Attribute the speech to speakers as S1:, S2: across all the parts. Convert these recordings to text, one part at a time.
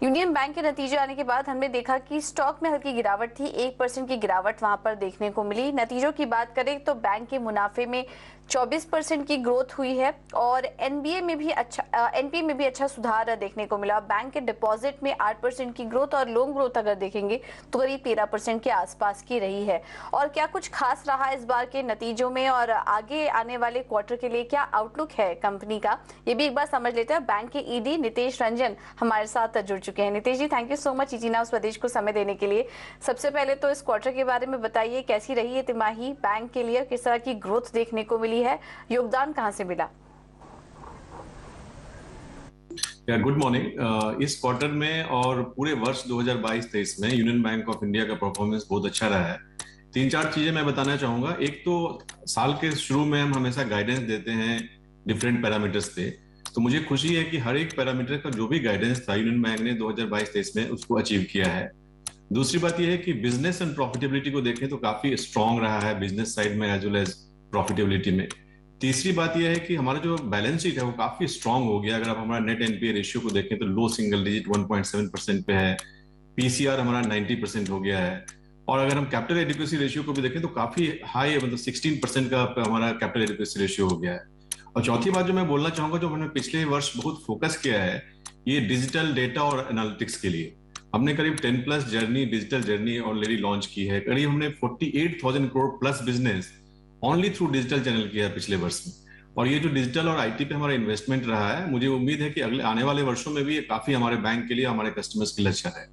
S1: Union bank के नतीजे आने के बाद हमने देखा कि स्टॉक में हल्की गिरावट थी। 1% की गिरावट वहां पर देखने को मिली। नतीजों की बात करें तो बैंक के मुनाफे में 24% की ग्रोथ हुई है और एनपीए में भी अच्छा सुधार देखने को मिला। बैंक के डिपॉजिट में 8% की ग्रोथ और लोन ग्रोथ अगर देखेंगे तो करीब 13% के आसपास की रही है। और क्या कुछ खास रहा इस बार के नतीजों में और आगे आने वाले क्वार्टर के लिए क्या आउटलुक है कंपनी का, ये भी एक बार समझ लेते हैं। बैंक के ईडी नितेश रंजन हमारे साथ जुड़ चुके हैं। Nitesh ji, thank you so much easy now Swadesh को समय देने के लिए। सबसे पहले तो इस क्वार्टर के बारे में बताइए, कैसी रही है तिमाही बैंक के लिए, किस तरह की ग्रोथ देखने को मिली है, योगदान कहां से मिला?
S2: Good morning. इस क्वार्टर में और पूरे वर्ष 2022-23 में यूनियन बैंक ऑफ इंडिया का परफॉर्मेंस बहुत अच्छा रहा है। तीन चार चीजें मैं बताना चाहूंगा। एक तो साल के शुरू में हम हमेशा गाइडेंस देते हैं डिफरेंट पैरामीटर्स पे, तो मुझे खुशी है कि हर एक पैरामीटर का जो भी गाइडेंस था यूनियन बैंक ने 2022-23 में उसको अचीव किया है। दूसरी बात यह है कि बिजनेस एंड प्रॉफिटेबिलिटी को देखें तो काफी स्ट्रांग रहा है बिजनेस साइड में एज वेल एज प्रॉफिटेबिलिटी में। तीसरी बात यह है कि हमारा जो बैलेंस शीट है वो काफी स्ट्रांग हो गया। अगर आप हमारा नेट एनपीए रेशियो को देखें तो लो सिंगल डिजिट 1.7% पे है। पीसीआर हमारा 90% हो गया है। और अगर हम कैपिटल एडिक्वेसी रेशियो को भी देखें तो काफी हाई, मतलब 16% का हमारा कैपिटल एडिक्वेसी रेशियो हो गया है। और चौथी बात जो मैं बोलना चाहूंगा, जो हमने पिछले वर्ष बहुत फोकस किया है ये डिजिटल डेटा और एनालिटिक्स के लिए। हमने करीब 10+ journey, digital journey already launch की है। करीब हमने 48,000 crore plus business only through digital channel किया है पिछले वर्ष में। और ये जो डिजिटल और आईटी पे हमारा इन्वेस्टमेंट रहा है, मुझे उम्मीद है कि अगले आने वाले वर्षों में भी ये काफी हमारे बैंक के लिए, हमारे कस्टमर्स के लिए अच्छा है।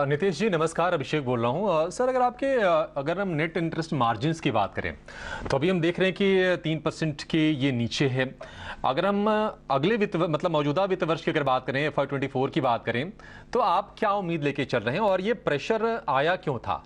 S3: नितेश जी नमस्कार, अभिषेक बोल रहा हूँ। सर, अगर हम नेट इंटरेस्ट मार्जिन्स की बात करें तो अभी हम देख रहे हैं कि 3% के ये नीचे है। अगर हम अगले मौजूदा वित्त वर्ष की अगर बात करें, FY24 की बात करें, तो आप क्या उम्मीद लेके चल रहे हैं और ये प्रेशर आया क्यों था?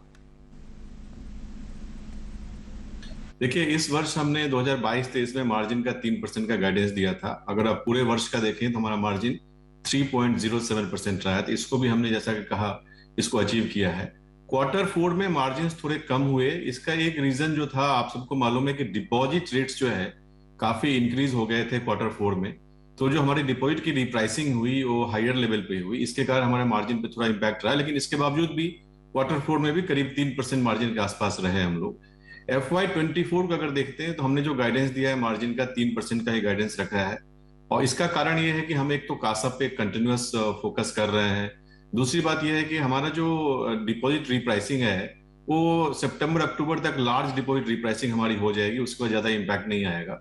S2: देखिए, इस वर्ष हमने 2022-23 में मार्जिन का 3% का गाइडेंस दिया था। अगर आप पूरे वर्ष का देखें तो हमारा मार्जिन 3.07% रहा है। तो इसको भी हमने, जैसा कि कहा, इसको अचीव किया है। Q4 में मार्जिन थोड़े कम हुए। इसका एक रीजन जो था, आप सबको मालूम है कि डिपॉजिट रेट्स जो है काफी इंक्रीज हो गए थे Q4 में। तो जो हमारी डिपॉजिट की रिप्राइसिंग हुई वो हायर लेवल पे हुई, इसके कारण हमारे मार्जिन पे थोड़ा इम्पैक्ट रहा। लेकिन इसके बावजूद भी Q4 में भी करीब 3% मार्जिन के आसपास रहे हम लोग। FY24 को अगर देखते हैं तो हमने जो गाइडेंस दिया है मार्जिन का 3% का ही गाइडेंस रखा है। और इसका कारण ये है कि हम एक तो कासा पे कंटिन्यूअस फोकस कर रहे हैं। दूसरी बात यह है कि हमारा जो डिपॉजिट रिप्राइसिंग है वो सितंबर अक्टूबर तक लार्ज डिपॉजिट रिप्राइसिंग हमारी हो जाएगी, उसके बाद ज्यादा इम्पैक्ट नहीं आएगा।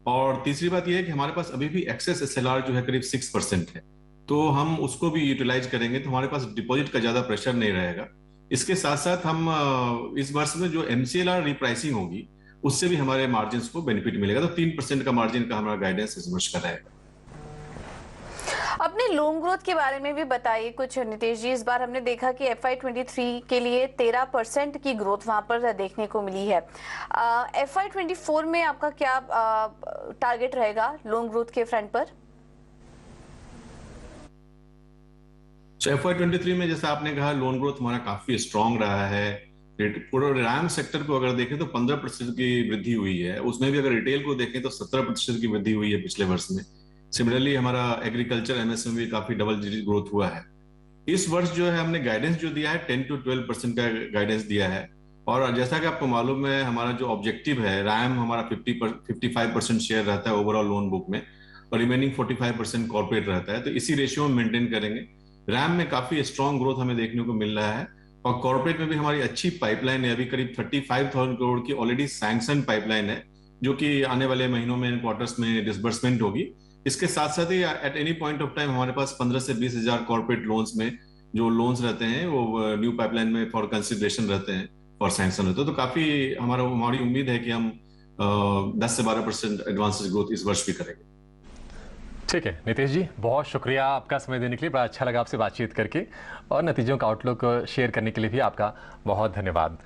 S2: और तीसरी बात यह है कि हमारे पास अभी भी एक्सेस एसएलआर जो है करीब 6% है, तो हम उसको भी यूटिलाइज करेंगे तो हमारे पास डिपॉजिट का ज्यादा प्रेशर नहीं रहेगा। इसके साथ साथ हम इस वर्ष में जो एमसीएलआर रिप्राइसिंग होगी उससे भी हमारे मार्जिन को बेनिफिट मिलेगा। तो 3% का मार्जिन का हमारा गाइडेंस इस वर्ष का रहेगा।
S1: अपने लोन ग्रोथ के बारे में भी बताइए कुछ नितेश जी। इस बार हमने देखा कि FY23 के लिए 13% की ग्रोथ वहां पर देखने को मिली है। FY24 में आपका क्या टारगेट रहेगा लोन ग्रोथ के फ्रंट पर?
S2: FY23 में जैसा आपने कहा, लोन ग्रोथ हमारा काफी स्ट्रांग रहा है। पूरे रैम सेक्टर को अगर देखें तो 15% की वृद्धि हुई है। उसमें भी अगर रिटेल को देखें तो 17% की वृद्धि हुई है पिछले वर्ष में। सिमिलरली हमारा एग्रीकल्चर एमएसएमई काफी डबल डिजिट ग्रोथ हुआ है। इस वर्ष जो है हमने गाइडेंस जो दिया है 10 to 12% का गाइडेंस दिया है। और जैसा कि आपको मालूम है, हमारा जो ऑब्जेक्टिव है, रैम हमारा 55% शेयर रहता है ओवरऑल लोन बुक में और रिमेनिंग 45% कॉर्पोरेट रहता है। तो इसी रेशियो में मेंटेन करेंगे। रैम में काफी स्ट्रांग ग्रोथ हमें देखने को मिल रहा है और कॉर्पोरेट में भी हमारी अच्छी पाइपलाइन है। अभी करीब 35,000 करोड़ की ऑलरेडी सैंक्शन पाइपलाइन है, जो कि आने वाले महीनों में, क्वार्टर्स में डिसबर्समेंट होगी। इसके साथ साथ ही at any point of time हमारे पास 15 से 20 हजार कॉर्पोरेट लोन्स में जो लोन्स रहते हैं वो न्यू पाइपलाइन में फॉर कंसिडरेशन रहते हैं, फॉर सैंक्शन रहते हैं। तो काफी हमारी उम्मीद है कि हम 10 से 12% एडवांसेस ग्रोथ इस वर्ष भी करेंगे।
S3: ठीक है नितेश जी, बहुत शुक्रिया आपका समय देने के लिए। बड़ा अच्छा लगा आपसे बातचीत करके और नतीजों का आउटलुक शेयर करने के लिए भी आपका बहुत धन्यवाद।